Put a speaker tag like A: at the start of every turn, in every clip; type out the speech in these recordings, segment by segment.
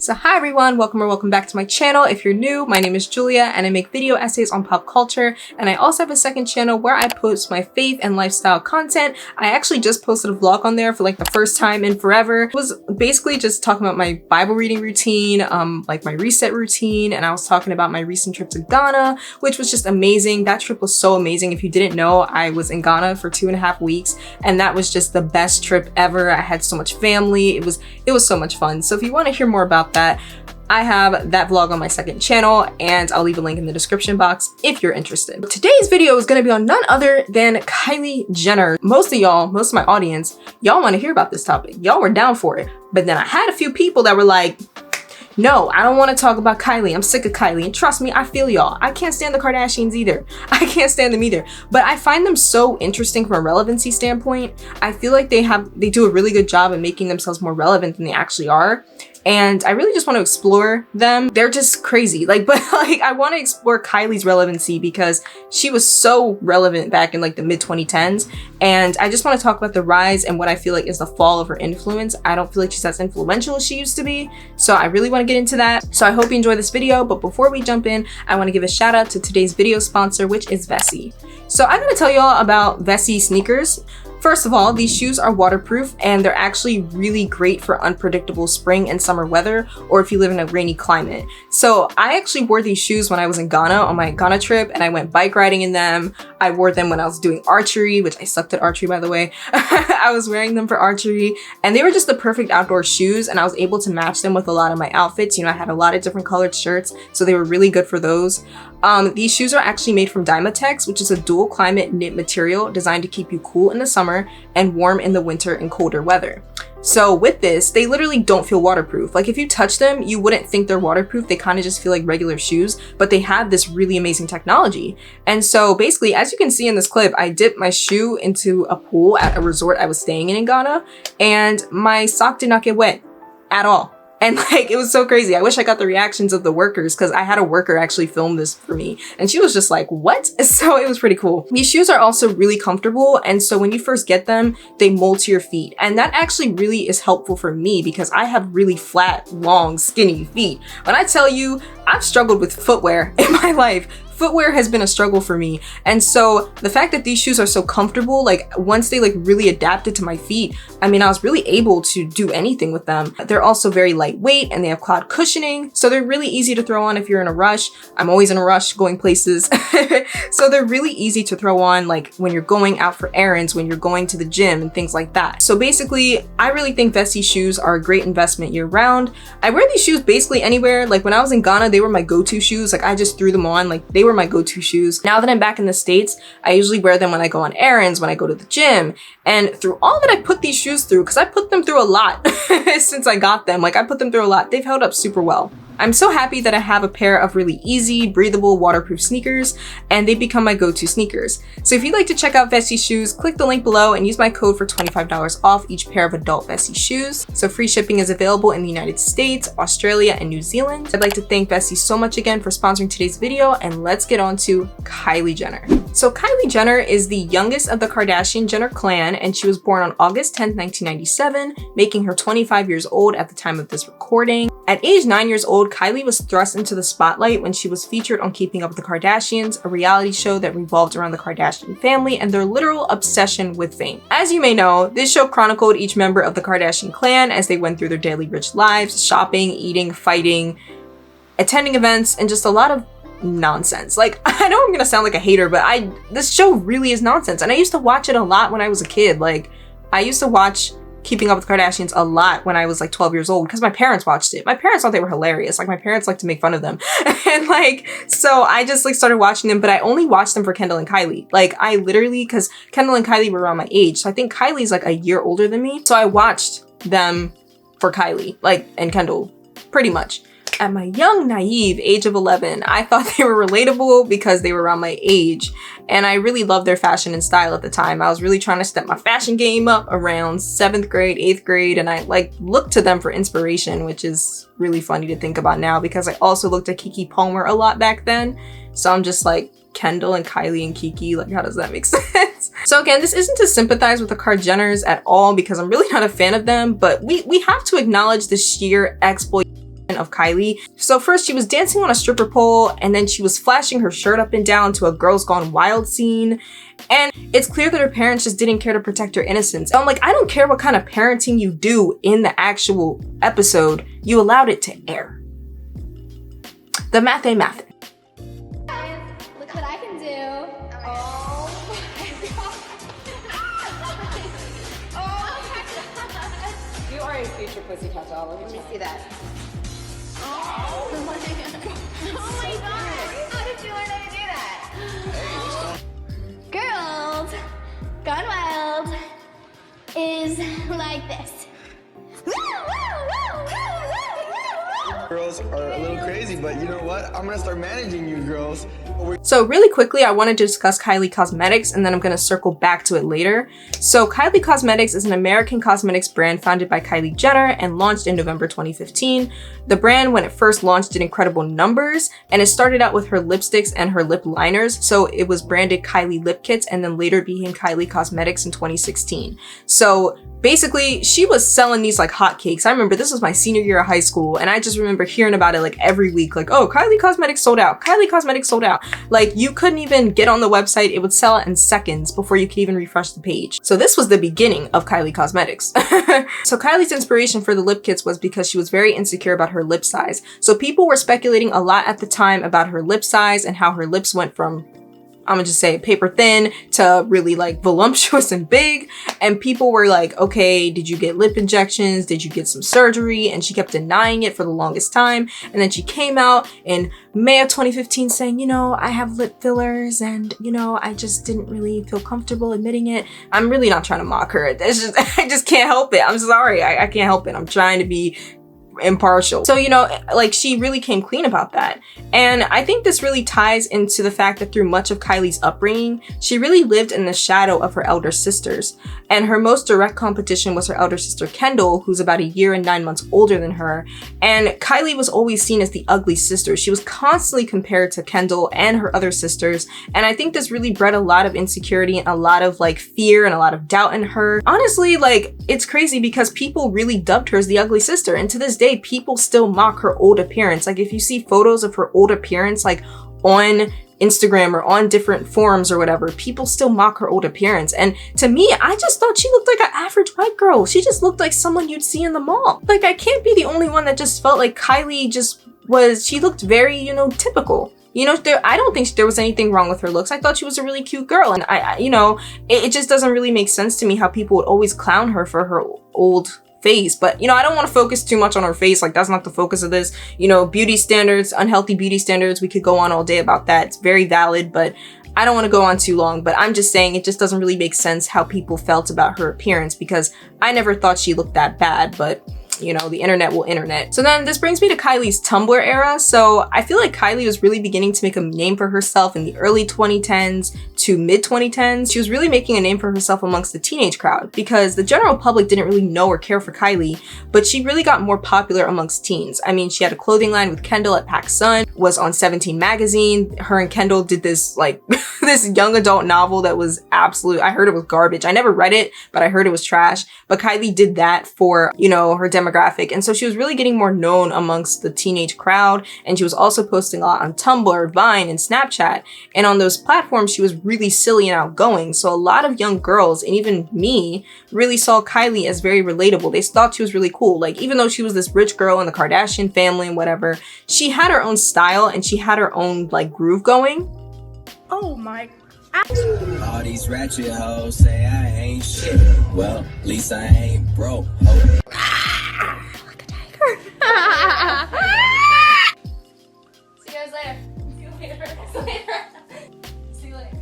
A: So hi everyone, welcome or welcome back to my channel. If you're new, my name is Julia and I make video essays on pop culture, and I also have a second channel where I post my faith and lifestyle content. I actually just posted a vlog on there for like the first time in forever. It was basically just talking about my Bible reading routine, like my reset routine, and I was talking about my recent trip to Ghana, which was just amazing. That trip was so amazing. If you didn't know, I was in Ghana for 2.5 weeks and that was just the best trip ever. I had so much family. It was so much fun. So if you want to hear more about that, I have that vlog on my second channel and I'll leave a link in the description box if you're interested. Today's video is going to be on none other than Kylie Jenner. Most of my audience, y'all want to hear about this topic. Y'all were down for it. But then I had a few people that were like, no, I don't want to talk about Kylie. I'm sick of Kylie. And trust me, I feel y'all. I can't stand the Kardashians either. I can't stand them either. But I find them so interesting from a relevancy standpoint. I feel like they do a really good job of making themselves more relevant than they actually are. And I really just want to explore them. They're just crazy. But I want to explore Kylie's relevancy because she was so relevant back in like the mid 2010s. And I just want to talk about the rise and what I feel like is the fall of her influence. I don't feel like she's as influential as she used to be. So I really want to get into that. So I hope you enjoy this video. But before we jump in, I want to give a shout out to today's video sponsor, which is Vessi. So I'm going to tell y'all about Vessi sneakers. First of all, these shoes are waterproof and they're actually really great for unpredictable spring and summer weather, or if you live in a rainy climate. So I actually wore these shoes when I was in Ghana on my Ghana trip, and I went bike riding in them. I wore them when I was doing archery, which I sucked at archery, by the way. I was wearing them for archery and they were just the perfect outdoor shoes, and I was able to match them with a lot of my outfits. You know, I had a lot of different colored shirts, so they were really good for those. These shoes are actually made from Dymatex, which is a dual climate knit material designed to keep you cool in the summer and warm in the winter and colder weather. So with this, they literally don't feel waterproof. Like if you touch them, you wouldn't think they're waterproof. They kind of just feel like regular shoes, but they have this really amazing technology. And so basically, as you can see in this clip, I dipped my shoe into a pool at a resort I was staying in Ghana, and my sock did not get wet at all. And it was so crazy. I wish I got the reactions of the workers, because I had a worker actually film this for me and she was just like, what? So it was pretty cool. These shoes are also really comfortable. And so when you first get them, they mold to your feet. And that actually really is helpful for me because I have really flat, long, skinny feet. When I tell you, I've struggled with footwear in my life. Footwear has been a struggle for me. And so the fact that these shoes are so comfortable, once they really adapted to my feet, I mean, I was really able to do anything with them. They're also very lightweight and they have cloud cushioning. So they're really easy to throw on if you're in a rush. I'm always in a rush going places. So they're really easy to throw on when you're going out for errands, when you're going to the gym and things like that. So basically, I really think Vessi shoes are a great investment year round. I wear these shoes basically anywhere. When I was in Ghana, they were my go-to shoes. I just threw them on. They were my go-to shoes. Now that I'm back in the States, I usually wear them when I go on errands, when I go to the gym. And through all that I put these shoes through, because I put them through a lot since I got them. I put them through a lot. They've held up super well. I'm so happy that I have a pair of really easy, breathable, waterproof sneakers, and they've become my go-to sneakers. So if you'd like to check out Vessi shoes, click the link below and use my code for $25 off each pair of adult Vessi shoes. So free shipping is available in the United States, Australia, and New Zealand. I'd like to thank Vessi so much again for sponsoring today's video, and let's get on to Kylie Jenner. So Kylie Jenner is the youngest of the Kardashian Jenner clan, and she was born on August 10th, 1997, making her 25 years old at the time of this recording. At age 9 years old, Kylie was thrust into the spotlight when she was featured on Keeping Up with the Kardashians, a reality show that revolved around the Kardashian family and their literal obsession with fame. As you may know, this show chronicled each member of the Kardashian clan as they went through their daily rich lives, shopping, eating, fighting, attending events, and just a lot of nonsense. I know I'm gonna sound like a hater, but this show really is nonsense. And I used to watch it a lot when I was a kid. I used to watch Keeping Up with the Kardashians a lot when I was 12 years old because my parents watched it. My parents thought they were hilarious. My parents liked to make fun of them. And so I just started watching them, but I only watched them for Kendall and Kylie. I literally, because Kendall and Kylie were around my age. So I think Kylie's a year older than me. So I watched them for Kylie, and Kendall, pretty much. At my young, naive age of 11, I thought they were relatable because they were around my age. And I really loved their fashion and style at the time. I was really trying to step my fashion game up around 7th grade, 8th grade. And I looked to them for inspiration, which is really funny to think about now because I also looked at Keke Palmer a lot back then. So I'm just Kendall and Kylie and Keke, how does that make sense? So again, this isn't to sympathize with the Kardashians at all because I'm really not a fan of them, but we have to acknowledge the sheer exploit of Kylie. So first she was dancing on a stripper pole, and then she was flashing her shirt up and down to a Girls Gone Wild scene. And it's clear that her parents just didn't care to protect her innocence. I'm like, I don't care what kind of parenting you do in the actual episode, you allowed it to air. The math ain't math.
B: Guys, look what I can do. Oh my god. Oh,
C: You are a future pussycat doll. Let me
B: see that. Oh my god. Oh my god. How did you learn how to do that? Girls Gone Wild is like this.
D: Girls are a little crazy, but you know what? I'm gonna start managing you girls.
A: So really quickly, I wanted to discuss Kylie Cosmetics, and then I'm gonna circle back to it later. So Kylie Cosmetics is an American cosmetics brand founded by Kylie Jenner and launched in November 2015. The brand, when it first launched, did incredible numbers, and it started out with her lipsticks and her lip liners. So it was branded Kylie Lip Kits and then later became Kylie Cosmetics in 2016. So basically, she was selling these like hotcakes. I remember this was my senior year of high school, and I just remember hearing about it like every week, like, oh, Kylie Cosmetics sold out. Kylie Cosmetics sold out. Like, you couldn't even get on the website. It would sell out in seconds before you could even refresh the page. So this was the beginning of Kylie Cosmetics. So Kylie's inspiration for the lip kits was because she was very insecure about her lip size. So people were speculating a lot at the time about her lip size and how her lips went from, I'm gonna just say, paper thin to really like voluptuous and big. And people were like, okay, did you get lip injections? Did you get some surgery? And she kept denying it for the longest time. And then she came out in May of 2015 saying, you know, I have lip fillers and, you know, I just didn't really feel comfortable admitting it. I'm really not trying to mock her. It's just, I just can't help it. I'm sorry. I can't help it. I'm trying to be impartial. So, you know, like, she really came clean about that. And I think this really ties into the fact that through much of Kylie's upbringing, she really lived in the shadow of her elder sisters. And her most direct competition was her elder sister Kendall, who's about 1 year and 9 months older than her. And Kylie was always seen as the ugly sister. She was constantly compared to Kendall and her other sisters. And I think this really bred a lot of insecurity and a lot of like fear and a lot of doubt in her. Honestly, like, it's crazy because people really dubbed her as the ugly sister. And to this day, people still mock her old appearance. Like, if you see photos of her old appearance, like on Instagram or on different forums or whatever, people still mock her old appearance. And to me, I just thought she looked like an average white girl. She just looked like someone you'd see in the mall. Like, I can't be the only one that just felt like Kylie just was, she looked very, you know, typical. You know, I don't think there was anything wrong with her looks. I thought she was a really cute girl. And I you know, it just doesn't really make sense to me how people would always clown her for her old face. But, you know, I don't want to focus too much on her face. Like, that's not the focus of this. You know, beauty standards, unhealthy beauty standards, we could go on all day about that. It's very valid, but I don't want to go on too long. But I'm just saying, it just doesn't really make sense how people felt about her appearance, because I never thought she looked that bad, but you know, the internet will internet. So then this brings me to Kylie's Tumblr era. So I feel like Kylie was really beginning to make a name for herself in the early 2010s to mid 2010s. She was really making a name for herself amongst the teenage crowd, because the general public didn't really know or care for Kylie, but she really got more popular amongst teens. I mean, she had a clothing line with Kendall at PacSun, was on 17 magazine. Her and Kendall did this like this young adult novel that was absolute, I heard it was garbage. I never read it, but I heard it was trash. But Kylie did that for, you know, her demographic. And so she was really getting more known amongst the teenage crowd. And she was also posting a lot on Tumblr, Vine, and Snapchat. And on those platforms, she was really silly and outgoing. So a lot of young girls, and even me, really saw Kylie as very relatable. They thought she was really cool. Like, even though she was this rich girl in the Kardashian family and whatever, she had her own style and she had her own like groove going.
E: Oh my.
F: All these ratchet hoes say I ain't shit. Well, at least I ain't broke. Oh.
A: Like a tiger.
B: See you guys later. See you later. See you later. See you later.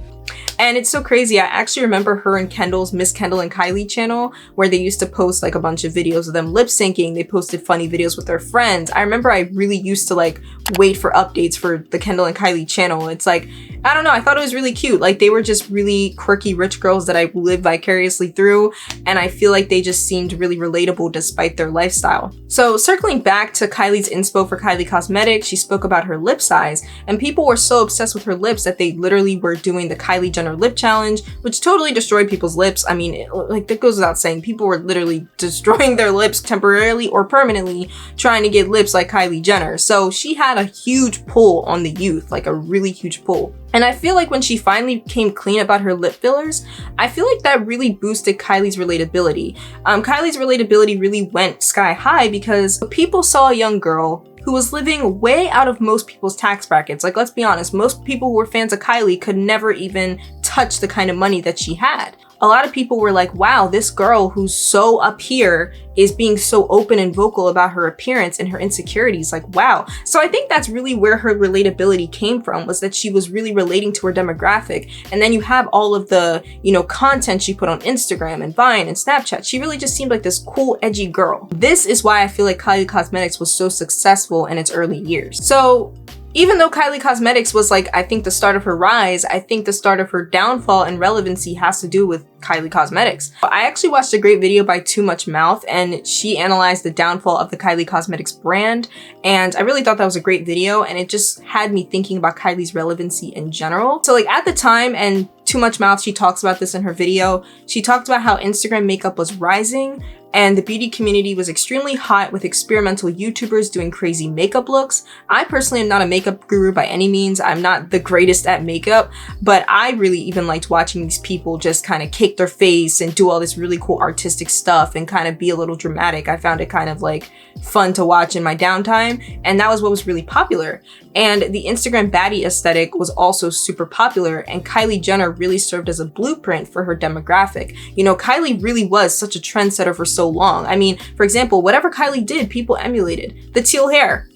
A: And it's so crazy. I actually remember her and Kendall's Miss Kendall and Kylie channel, where they used to post like a bunch of videos of them lip syncing. They posted funny videos with their friends. I remember I really used to like wait for updates for the Kendall and Kylie channel. It's like, I don't know, I thought it was really cute. Like, they were just really quirky rich girls that I lived vicariously through, and I feel like they just seemed really relatable despite their lifestyle. So circling back to Kylie's inspo for Kylie Cosmetics, she spoke about her lip size, and people were so obsessed with her lips that they literally were doing the Kylie Jenner lip challenge, which totally destroyed people's lips. I mean, like, that goes without saying. People were literally destroying their lips temporarily or permanently trying to get lips like Kylie Jenner. So she had a huge pull on the youth, like a really huge pull. And I feel like when she finally came clean about her lip fillers, I feel like that really boosted Kylie's relatability. Kylie's relatability really went sky high because people saw a young girl who was living way out of most people's tax brackets. Like, let's be honest, most people who were fans of Kylie could never even touch the kind of money that she had. A lot of people were like, wow, this girl who's so up here is being so open and vocal about her appearance and her insecurities. Like, wow. So I think that's really where her relatability came from, was that she was really relating to her demographic. And then you have all of the, you know, content she put on Instagram and Vine and Snapchat. She really just seemed like this cool, edgy girl. This is why I feel like Kylie Cosmetics was so successful in its early years. So even though Kylie Cosmetics was, like, I think the start of her rise, I think the start of her downfall and relevancy has to do with Kylie Cosmetics. I actually watched a great video by Too Much Mouth, and she analyzed the downfall of the Kylie Cosmetics brand, and I really thought that was a great video, and it just had me thinking about Kylie's relevancy in general. So, like, at the time, and Too Much Mouth, she talks about this in her video, she talked about how Instagram makeup was rising, and the beauty community was extremely hot with experimental YouTubers doing crazy makeup looks. I personally am not a makeup guru by any means. I'm not the greatest at makeup, but I really even liked watching these people just kind of cake their face and do all this really cool artistic stuff and kind of be a little dramatic. I found it kind of like fun to watch in my downtime, and that was what was really popular. And the Instagram baddie aesthetic was also super popular, and Kylie Jenner really served as a blueprint for her demographic. You know, Kylie really was such a trendsetter for so long. I mean, for example, whatever Kylie did, people emulated. The teal hair,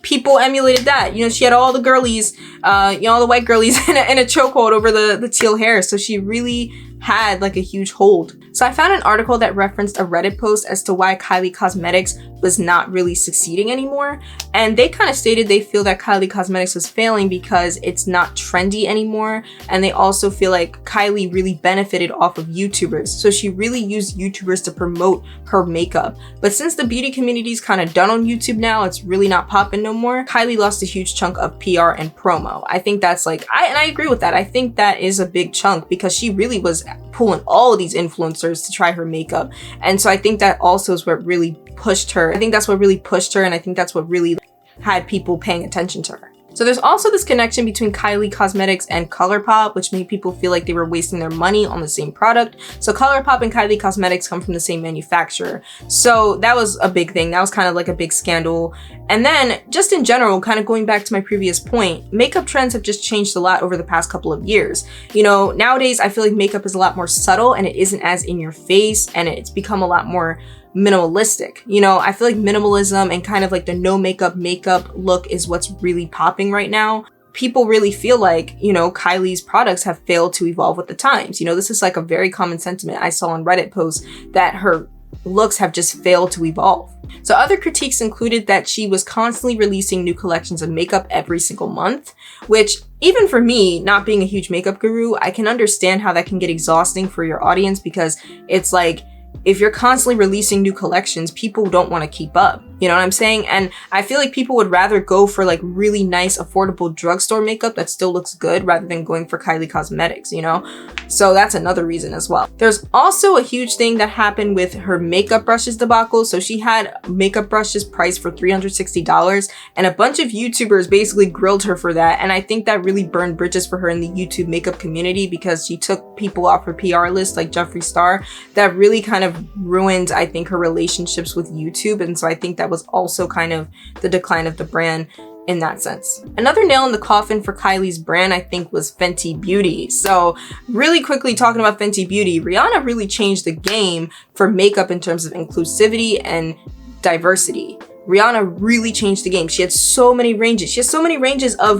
A: people emulated that. You know, she had all the girlies, you know, all the white girlies in a chokehold over the teal hair. So she really had like a huge hold. So I found an article that referenced a Reddit post as to why Kylie Cosmetics was not really succeeding anymore. And they kind of stated they feel that Kylie Cosmetics was failing because it's not trendy anymore. And they also feel like Kylie really benefited off of YouTubers. So she really used YouTubers to promote her makeup. But since the beauty community is kind of done on YouTube now, it's really not popping no more. Kylie lost a huge chunk of PR and promo. I think that's like, and I agree with that. I think that is a big chunk because she really was pulling all of these influencers to try her makeup. And so I think that also is what really pushed her. I think that's what really pushed her, and I think that's what really had people paying attention to her. So there's also this connection between Kylie Cosmetics and ColourPop, which made people feel like they were wasting their money on the same product. So ColourPop and Kylie Cosmetics come from the same manufacturer. So that was a big thing. That was kind of like a big scandal. And then just in general, kind of going back to my previous point, makeup trends have just changed a lot over the past couple of years. You know, nowadays I feel like makeup is a lot more subtle and it isn't as in your face, and it's become a lot more minimalistic. You know, I feel like minimalism and kind of like the no makeup look is what's really popping right now. People really feel like, you know, Kylie's products have failed to evolve with the times. You know, this is like a very common sentiment I saw on Reddit posts, that her looks have just failed to evolve. So other critiques included that she was constantly releasing new collections of makeup every single month, which even for me, not being a huge makeup guru, I can understand how that can get exhausting for your audience, because it's like, if you're constantly releasing new collections, people don't want to keep up. You know what I'm saying? And I feel like people would rather go for like really nice, affordable drugstore makeup that still looks good rather than going for Kylie Cosmetics, you know? So that's another reason as well. There's also a huge thing that happened with her makeup brushes debacle. So she had makeup brushes priced for $360, and a bunch of YouTubers basically grilled her for that. And I think that really burned bridges for her in the YouTube makeup community, because she took people off her PR list like Jeffree Star. That really kind of ruined, I think, her relationships with YouTube. And so I think that was also kind of the decline of the brand in that sense. Another nail in the coffin for Kylie's brand, I think, was Fenty Beauty. So really quickly talking about Fenty Beauty, Rihanna really changed the game for makeup in terms of inclusivity and diversity. Rihanna really changed the game. She had so many ranges. She has so many ranges of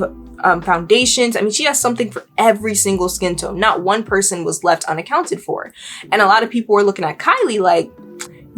A: foundations. I mean, she has something for every single skin tone. Not one person was left unaccounted for. And a lot of people were looking at Kylie like,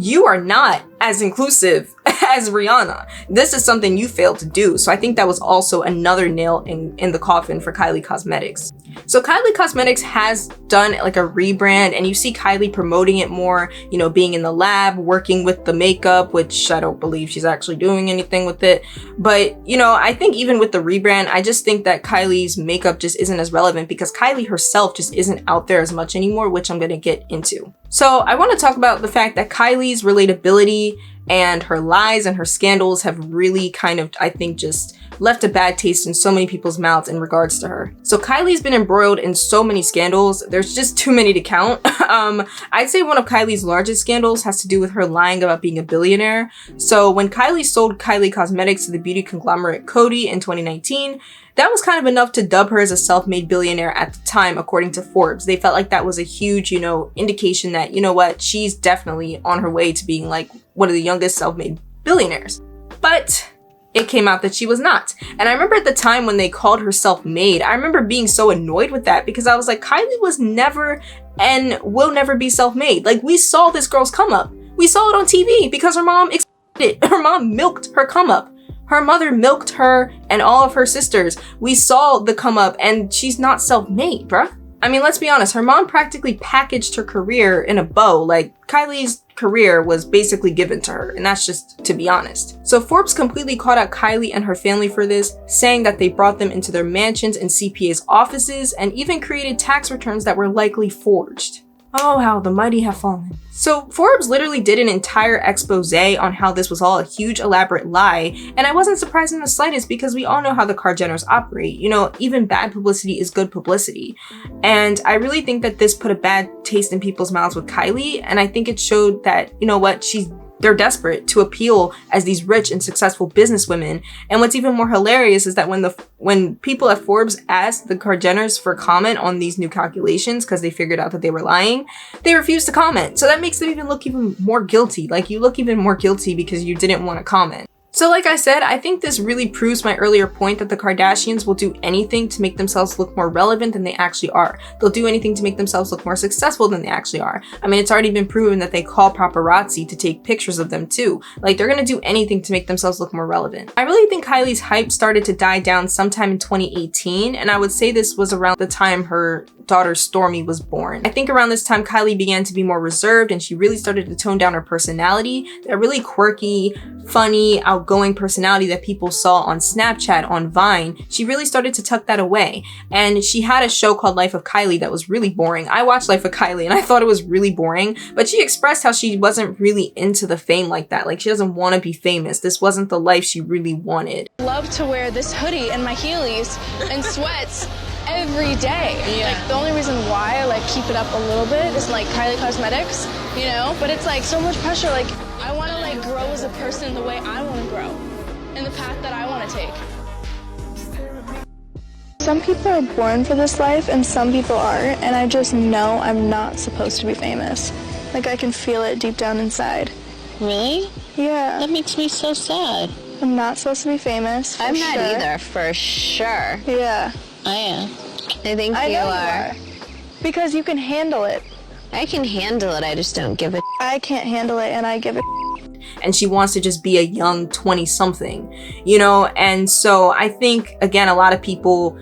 A: you are not as inclusive as Rihanna. This is something you failed to do. So I think that was also another nail in the coffin for Kylie Cosmetics. So Kylie Cosmetics has done like a rebrand, and you see Kylie promoting it more, you know, being in the lab, working with the makeup, which I don't believe she's actually doing anything with it. But, you know, I think even with the rebrand, I just think that Kylie's makeup just isn't as relevant because Kylie herself just isn't out there as much anymore, which I'm going to get into. So I want to talk about the fact that Kylie's relatability and her lies and her scandals have really kind of, I think, just left a bad taste in so many people's mouths in regards to her. So Kylie's been embroiled in so many scandals. There's just too many to count. I'd say one of Kylie's largest scandals has to do with her lying about being a billionaire. So when Kylie sold Kylie Cosmetics to the beauty conglomerate Coty in 2019, that was kind of enough to dub her as a self-made billionaire at the time, according to Forbes. They felt like that was a huge, you know, indication that, you know what, she's definitely on her way to being like one of the youngest self-made billionaires. But it came out that she was not. And I remember at the time when they called her self-made, I remember being so annoyed with that because I was like, Kylie was never and will never be self-made. Like, we saw this girl's come up. We saw it on TV because her mom expected it. Her mom milked her come up. Her mother milked her and all of her sisters. We saw the come up, and she's not self-made, bruh. I mean, let's be honest, her mom practically packaged her career in a bow. Like, Kylie's career was basically given to her, and that's just to be honest. So Forbes completely called out Kylie and her family for this, saying that they brought them into their mansions and CPA's offices and even created tax returns that were likely forged. Oh, how the mighty have fallen. So Forbes literally did an entire expose on how this was all a huge elaborate lie, and I wasn't surprised in the slightest because we all know how the Kardashians operate. You know, even bad publicity is good publicity. And I really think that this put a bad taste in people's mouths with Kylie, and I think it showed that, you know what, they're desperate to appeal as these rich and successful businesswomen. And what's even more hilarious is that when people at Forbes asked the Kardashians for comment on these new calculations because they figured out that they were lying, they refused to comment. So that makes them even look even more guilty. Like, you look even more guilty because you didn't want to comment. So like I said, I think this really proves my earlier point that the Kardashians will do anything to make themselves look more relevant than they actually are. They'll do anything to make themselves look more successful than they actually are. I mean, it's already been proven that they call paparazzi to take pictures of them too. Like, they're gonna do anything to make themselves look more relevant. I really think Kylie's hype started to die down sometime in 2018, and I would say this was around the time her daughter Stormi was born. I think around this time Kylie began to be more reserved, and she really started to tone down her personality. That really quirky, funny, outgoing personality that people saw on Snapchat, on Vine. She really started to tuck that away. And she had a show called Life of Kylie that was really boring. I watched Life of Kylie and I thought it was really boring, but she expressed how she wasn't really into the fame like that. Like, she doesn't want to be famous. This wasn't the life she really wanted.
E: Love to wear this hoodie and my heelys and sweats every day. Yeah. Like, the only reason why I like keep it up a little bit is like Kylie Cosmetics, you know, but it's like so much pressure. Like, I want to like grow as a person the way I want to grow in the path that I want to take. Some people are born for this life and some people aren't, and I just know I'm not supposed to be famous. Like, I can feel it deep down inside.
G: Really?
E: Yeah.
G: That makes me so sad.
E: I'm not supposed to be famous.
G: I'm not either, for sure.
E: Yeah.
G: I am. I think
E: I
G: you
E: know
G: are.
E: Because you can handle it.
G: I can handle it, I just don't give a
E: I can't handle it, and I give it.
A: And she wants to just be a young 20-something, you know? And so I think, again, a lot of people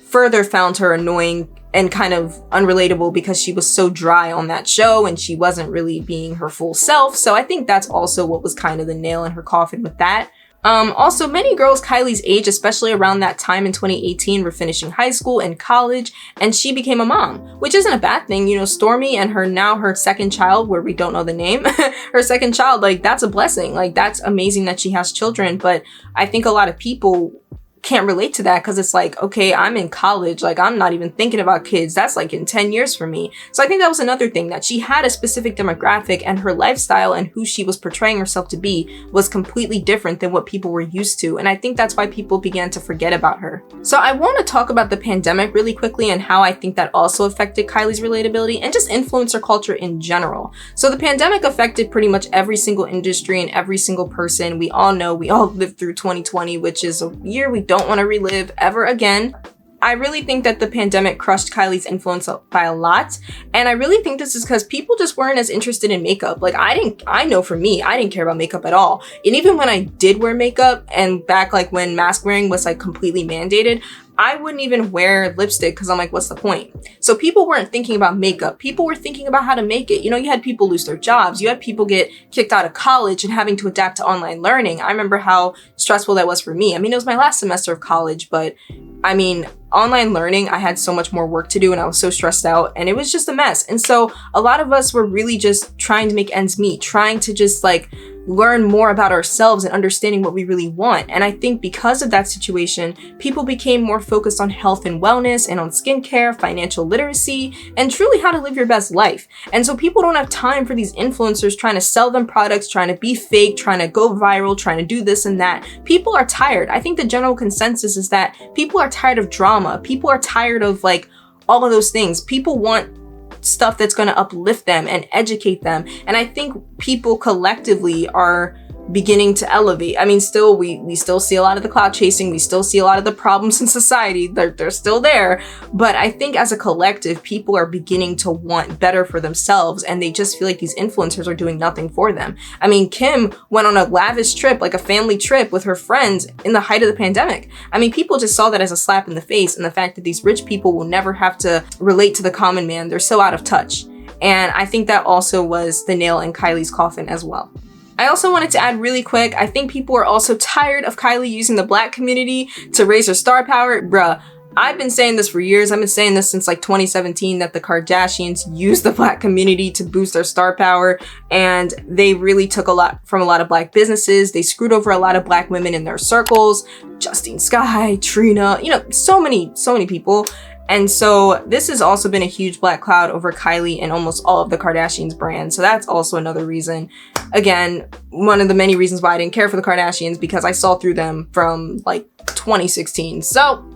A: further found her annoying and kind of unrelatable because she was so dry on that show and she wasn't really being her full self. So I think that's also what was kind of the nail in her coffin with that. Also, many girls Kylie's age, especially around that time in 2018, were finishing high school and college, and she became a mom, which isn't a bad thing. You know, Stormi and her second child, where we don't know the name, her second child, like, that's a blessing. Like, that's amazing that she has children. But I think a lot of people can't relate to that because it's like, okay, I'm in college, like, I'm not even thinking about kids. That's like in 10 years for me. So I think that was another thing, that she had a specific demographic and her lifestyle and who she was portraying herself to be was completely different than what people were used to. And I think that's why people began to forget about her. So I want to talk about the pandemic really quickly and how I think that also affected Kylie's relatability and just influencer culture in general. So the pandemic affected pretty much every single industry and every single person. We all know we all lived through 2020, which is a year we don't want to relive ever again. I really think that the pandemic crushed Kylie's influence by a lot. And I really think this is because people just weren't as interested in makeup. Like I know for me, I didn't care about makeup at all. And even when I did wear makeup, and back like when mask wearing was like completely mandated, I wouldn't even wear lipstick because I'm like, what's the point? So people weren't thinking about makeup. People were thinking about how to make it. You know, you had people lose their jobs. You had people get kicked out of college and having to adapt to online learning. I remember how stressful that was for me. I mean, it was my last semester of college, but I mean, online learning, I had so much more work to do and I was so stressed out and it was just a mess. And so a lot of us were really just trying to make ends meet, trying to just like learn more about ourselves and understanding what we really want. And I think because of that situation, people became more focused on health and wellness and on skincare, financial literacy, and truly how to live your best life. And so people don't have time for these influencers trying to sell them products, trying to be fake, trying to go viral, trying to do this and that. People are tired. I think the general consensus is that people are tired of drama. People are tired of like all of those things. People want stuff that's going to uplift them and educate them. And I think people collectively are beginning to elevate. I mean, still, we still see a lot of the clout chasing. We still see a lot of the problems in society. They're still there. But I think as a collective, people are beginning to want better for themselves. And they just feel like these influencers are doing nothing for them. I mean, Kim went on a lavish trip, like a family trip with her friends in the height of the pandemic. I mean, people just saw that as a slap in the face. And the fact that these rich people will never have to relate to the common man. They're so out of touch. And I think that also was the nail in Kylie's coffin as well. I also wanted to add really quick, I think people are also tired of Kylie using the Black community to raise her star power. Bruh, I've been saying this for years. I've been saying this since like 2017 that the Kardashians use the Black community to boost their star power. And they really took a lot from a lot of Black businesses. They screwed over a lot of Black women in their circles. Justine Skye, Trina, you know, so many people. And so this has also been a huge black cloud over Kylie and almost all of the Kardashians brands. So that's also another reason. Again, one of the many reasons why I didn't care for the Kardashians, because I saw through them from like 2016. So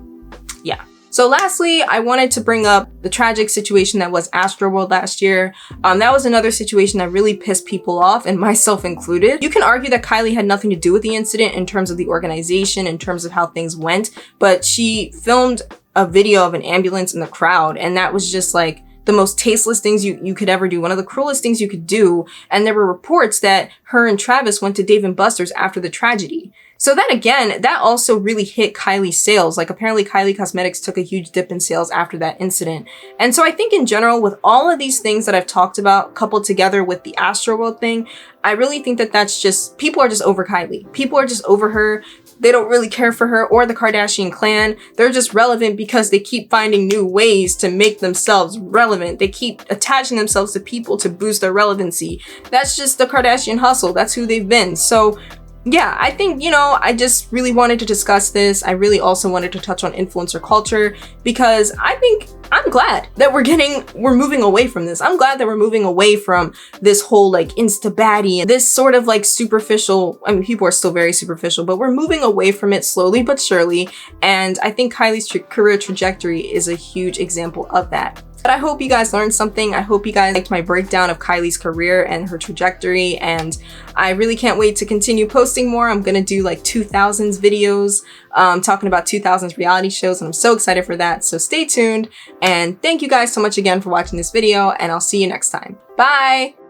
A: yeah. So lastly, I wanted to bring up the tragic situation that was Astroworld last year. That was another situation that really pissed people off, and myself included. You can argue that Kylie had nothing to do with the incident in terms of the organization, in terms of how things went, but she filmed a video of an ambulance in the crowd, and that was just like the most tasteless things you could ever do, one of the cruelest things you could do. And there were reports that her and Travis went to Dave & Buster's after the tragedy. So that again, that also really hit Kylie's sales. Like apparently Kylie Cosmetics took a huge dip in sales after that incident. And so I think in general, with all of these things that I've talked about coupled together with the Astroworld thing, I really think that that's just, people are just over Kylie. People are just over her. They don't really care for her or the Kardashian clan. They're just relevant because they keep finding new ways to make themselves relevant. They keep attaching themselves to people to boost their relevancy. That's just the Kardashian hustle. That's who they've been. So yeah, I think, you know, I just really wanted to discuss this. I really also wanted to touch on influencer culture because I think I'm glad that we're moving away from this. I'm glad that we're moving away from this whole like insta baddie and this sort of like superficial, I mean, people are still very superficial, but we're moving away from it slowly but surely. And I think Kylie's career trajectory is a huge example of that. But I hope you guys learned something. I hope you guys liked my breakdown of Kylie's career and her trajectory. And I really can't wait to continue posting more. I'm gonna do like 2000s videos, talking about 2000s reality shows. And I'm so excited for that. So stay tuned. And thank you guys so much again for watching this video. And I'll see you next time. Bye.